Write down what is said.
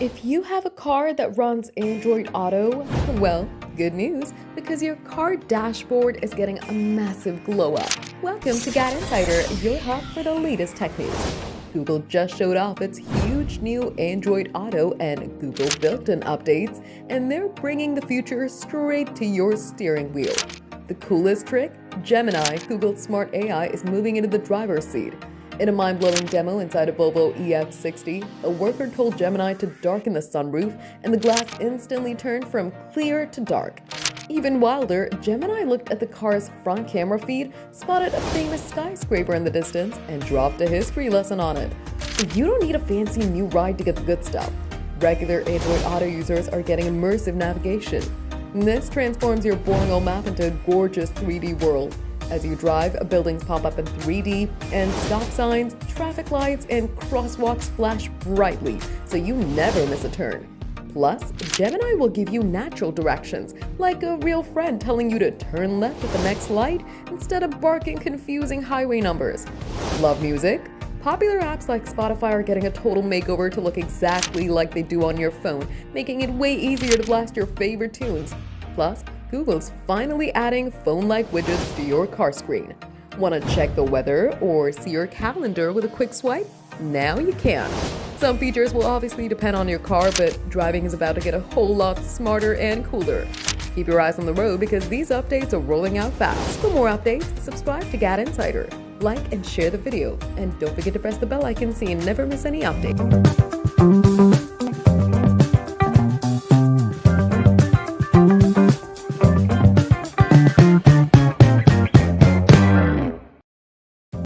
If you have a car that runs Android Auto, well, good news, because your car dashboard is getting a massive glow up. Welcome to GadInsider, your hub for the latest tech news. Google just showed off its huge new Android Auto and Google built-in updates, and they're bringing the future straight to your steering wheel. The coolest trick? Gemini, Google's smart AI, is moving into the driver's seat. In a mind-blowing demo inside a Volvo EX60, a worker told Gemini to darken the sunroof, and the glass instantly turned from clear to dark. Even wilder, Gemini looked at the car's front camera feed, spotted a famous skyscraper in the distance, and dropped a history lesson on it. You don't need a fancy new ride to get the good stuff. Regular Android Auto users are getting immersive navigation. This transforms your boring old map into a gorgeous 3D world. As you drive, buildings pop up in 3D, and stop signs, traffic lights, and crosswalks flash brightly, so you never miss a turn. Plus, Gemini will give you natural directions, like a real friend telling you to turn left at the next light instead of barking confusing highway numbers. Love music? Popular apps like Spotify are getting a total makeover to look exactly like they do on your phone, making it way easier to blast your favorite tunes. Plus, Google's finally adding phone-like widgets to your car screen. Want to check the weather or see your calendar with a quick swipe? Now you can. Some features will obviously depend on your car, but driving is about to get a whole lot smarter and cooler. Keep your eyes on the road because these updates are rolling out fast. For more updates, subscribe to GadInsider, like and share the video, and don't forget to press the bell icon so you never miss any updates.